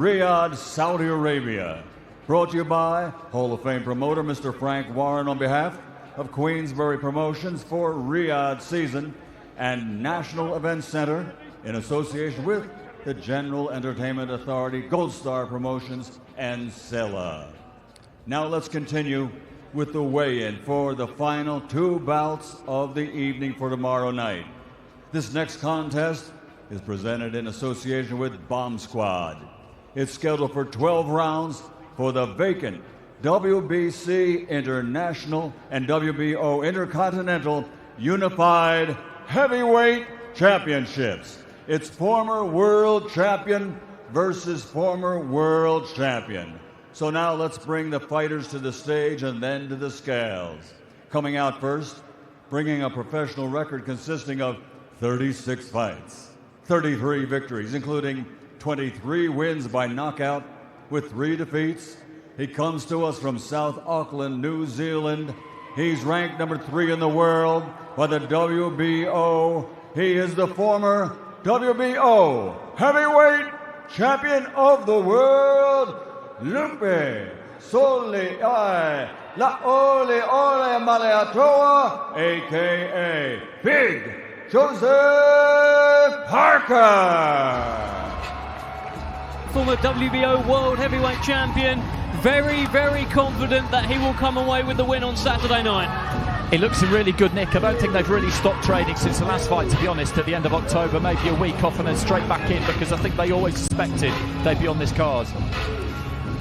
Riyadh, Saudi Arabia. Brought to you by Hall of Fame promoter Mr. Frank Warren on behalf of Queensbury Promotions for Riyadh season and National Event Center in association with the General Entertainment Authority, Gold Star Promotions, and Sela. Now let's continue with the weigh-in for the final two bouts of the evening for tomorrow night. This next contest is presented in association with Bomb Squad. It's scheduled for 12 rounds for the vacant WBC International and WBO Intercontinental Unified Heavyweight Championships. It's former world champion versus former world champion. So now let's bring the fighters to the stage and then to the scales. Coming out first, bringing a professional record consisting of 36 fights, 33 victories, including 23 wins by knockout with 3 defeats. He comes to us from South Auckland, New Zealand. He's ranked number 3 in the world by the WBO. He is the former WBO heavyweight champion of the world, Lupe Soliai Laole Ole Maleatoa, a.k.a. Big Joseph Parker. Former WBO World Heavyweight Champion, very, very confident that he will come away with the win on Saturday night. He looks in really good nick. I don't think they've really stopped training since the last fight, to be honest, at the end of October, maybe a week off and then straight back in, because I think they always suspected they'd be on this card.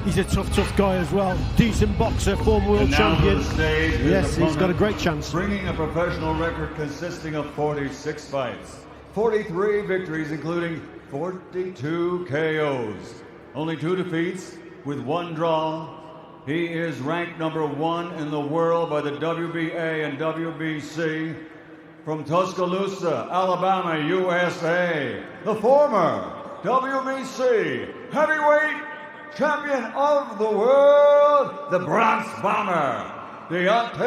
He's a tough guy as well. Decent boxer, former world champion. Yes, he's got a great chance. Bringing a professional record consisting of 46 fights, 43 victories, including 42 KOs, only 2 defeats with 1 draw. He is ranked number 1 in the world by the WBA and WBC. From Tuscaloosa, Alabama, USA, the former WBC heavyweight champion of the world, the Bronx Bomber, Deontay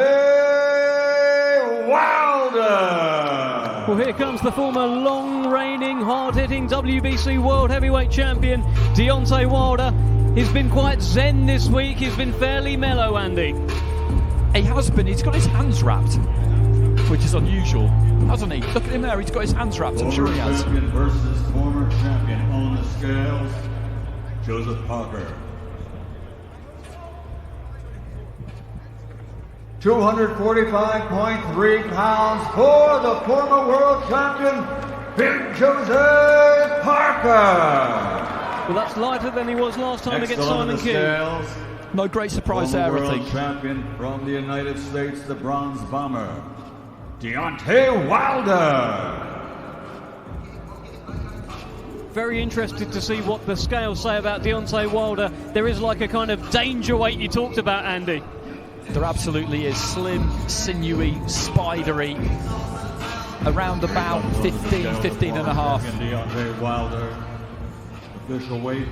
Wilder. Well, here comes the former long-reigning, hard-hitting WBC World Heavyweight Champion, Deontay Wilder. He's been quite zen this week. He's been fairly mellow, Andy. He has been. He's got his hands wrapped, which is unusual, hasn't he? Look at him there. He's got his hands wrapped. I'm sure he has. Champion versus former champion on the scales, Joseph Parker. 245.3 pounds for the former world champion, Big Joseph Parker. Well, that's lighter than he was last time against Simon King. No great surprise there, I think. Champion from the United States, the Bronze Bomber, Deontay Wilder. Very interested to see what the scales say about Deontay Wilder. There is like a kind of danger weight you talked about, Andy. There absolutely is. Slim, sinewy, spidery. Around about 15 and a half. Deontay Wilder, official weight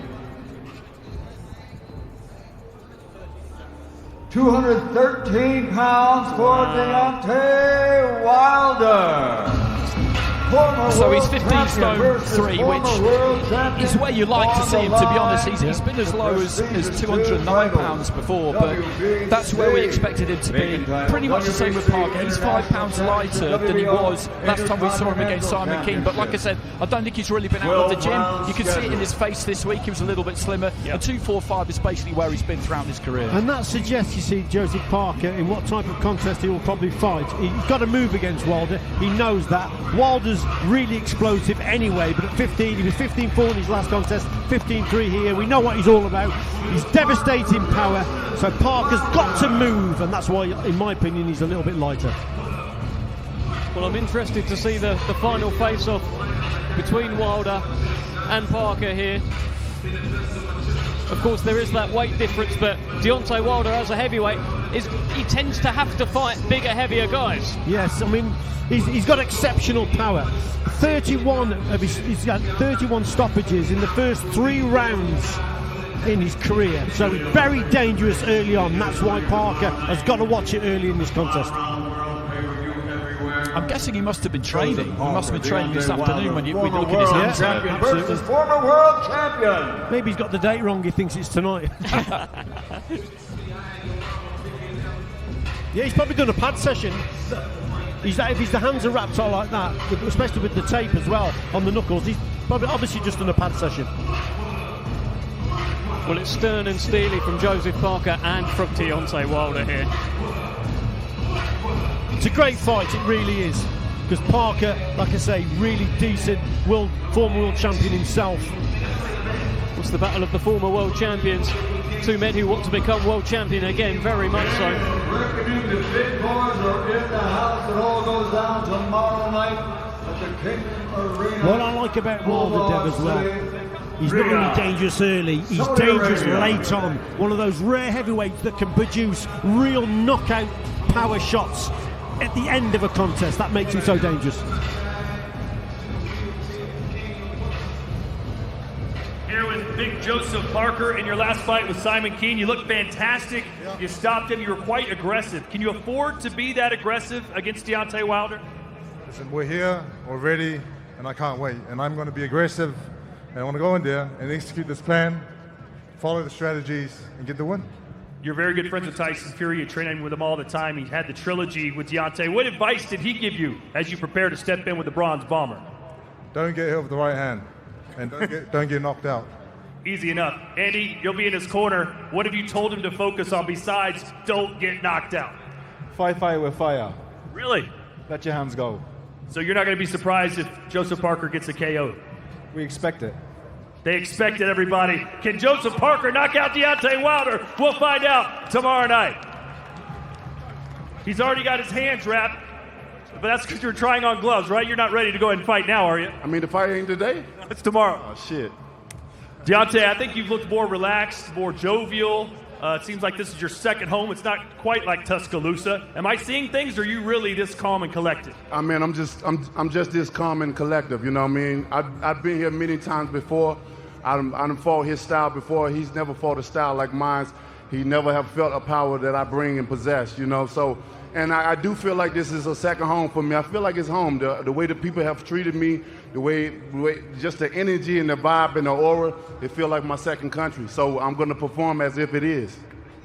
213 pounds for Deontay Wilder. So he's 15 stone 3, which is where you like to see him, to be honest. He's been as low as 209 pounds before, but that's where we expected him to be. Pretty much the same with Parker. He's 5 pounds lighter than he was last time we saw him against Simon King. But like I said, I don't think he's really been out of the gym. You can see it in his face this week. He was a little bit slimmer. And 245 is basically where he's been throughout his career. And that suggests, you see, Joseph Parker, in what type of contest he will probably fight. He's got to move against Wilder. He knows that. Wilder's really explosive anyway, but at 15, he was 15-4 in his last contest, 15-3 here. We know what he's all about. He's devastating power, so Parker's got to move, and that's why, in my opinion, he's a little bit lighter. Well, I'm interested to see the final face-off between Wilder and Parker here. Of course, there is that weight difference, but Deontay Wilder, as a heavyweight, he tends to have to fight bigger, heavier guys. Yes, I mean, he's got exceptional power. 31 of he's got 31 stoppages in the first 3 rounds in his career. So very dangerous early on. That's why Parker has got to watch it early in this contest. I'm guessing he must have been training. He must have been training this afternoon when you look at his World hands. champion versus former world champion. Maybe he's got the date wrong. He thinks it's tonight. Yeah, he's probably done a pad session. If the hands are wrapped all like that, especially with the tape as well on the knuckles, he's probably obviously just done a pad session. Well, it's stern and steely from Joseph Parker and from Deontay Wilder here. It's a great fight, it really is. Because Parker, like I say, really decent former world champion himself. It's the battle of the former world champions. Two men who want to become world champion again, very much so. The big boys are in the house. It all goes down tomorrow night at the King Arena. What I like about Wilder, Dev, as well, he's not only dangerous early, he's dangerous late on. One of those rare heavyweights that can produce real knockout power shots at the end of a contest. That makes him so dangerous. Here with Big Joseph Parker in your last fight with Simon Keane. You looked fantastic. You stopped him. You were quite aggressive. Can you afford to be that aggressive against Deontay Wilder? Listen, we're here, we're ready, and I can't wait. And I'm going to be aggressive, and I want to go in there and execute this plan, follow the strategies, and get the win. You're very good friends with Tyson Fury. You train with him all the time. He had the trilogy with Deontay. What advice did he give you as you prepare to step in with the Bronze Bomber? Don't get hit with the right hand, and don't get knocked out. Easy enough. Andy, you'll be in his corner. What have you told him to focus on besides don't get knocked out? Fight fire with fire. Really? Let your hands go. So you're not going to be surprised if Joseph Parker gets a KO? We expect it. They expect it, everybody. Can Joseph Parker knock out Deontay Wilder? We'll find out tomorrow night. He's already got his hands wrapped, but that's because you're trying on gloves, right? You're not ready to go ahead and fight now, are you? I mean, the fight ain't today? It's tomorrow. Oh, shit. Deontay, I think you've looked more relaxed, more jovial. It seems like this is your second home. It's not quite like Tuscaloosa. Am I seeing things, or are you really this calm and collected? I mean, I'm just this calm and collective, you know what I mean? I've been here many times before. I done fought his style before. He's never fought a style like mine. He never have felt a power that I bring and possess, you know? So, and I do feel like this is a second home for me. I feel like it's home. The way the people have treated me, the way just the energy and the vibe and the aura, it feel like my second country. So I'm going to perform as if it is.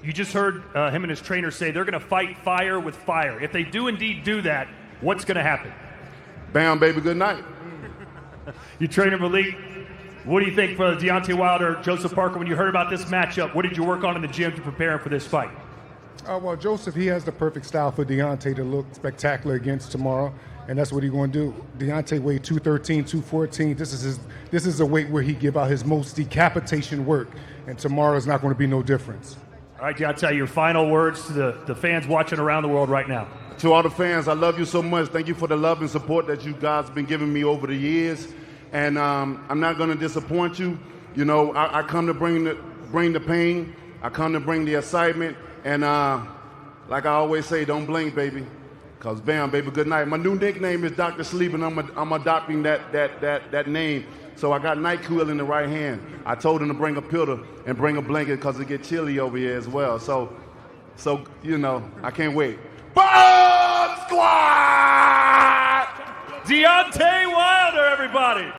You just heard him and his trainer say they're going to fight fire with fire. If they do indeed do that, what's going to happen? Bam, baby, good night. You trainer Malik, what do you think for Deontay Wilder, Joseph Parker, when you heard about this matchup? What did you work on in the gym to prepare him for this fight? Well, Joseph, he has the perfect style for Deontay to look spectacular against tomorrow, and that's what he's going to do. Deontay weighed 213, 214. This is a weight where he give out his most decapitation work, and tomorrow is not going to be no difference. All right, Deontay, your final words to the fans watching around the world right now. To all the fans, I love you so much. Thank you for the love and support that you guys have been giving me over the years. And I'm not going to disappoint you. You know, I come to bring the pain. I come to bring the excitement. And like I always say, don't blink, baby. Because bam, baby, good night. My new nickname is Dr. Sleep, and I'm adopting that name. So I got NyQuil in the right hand. I told him to bring a pillow and bring a blanket because it get chilly over here as well. So you know, I can't wait. Bomb Squad! Deontay Wilder, everybody!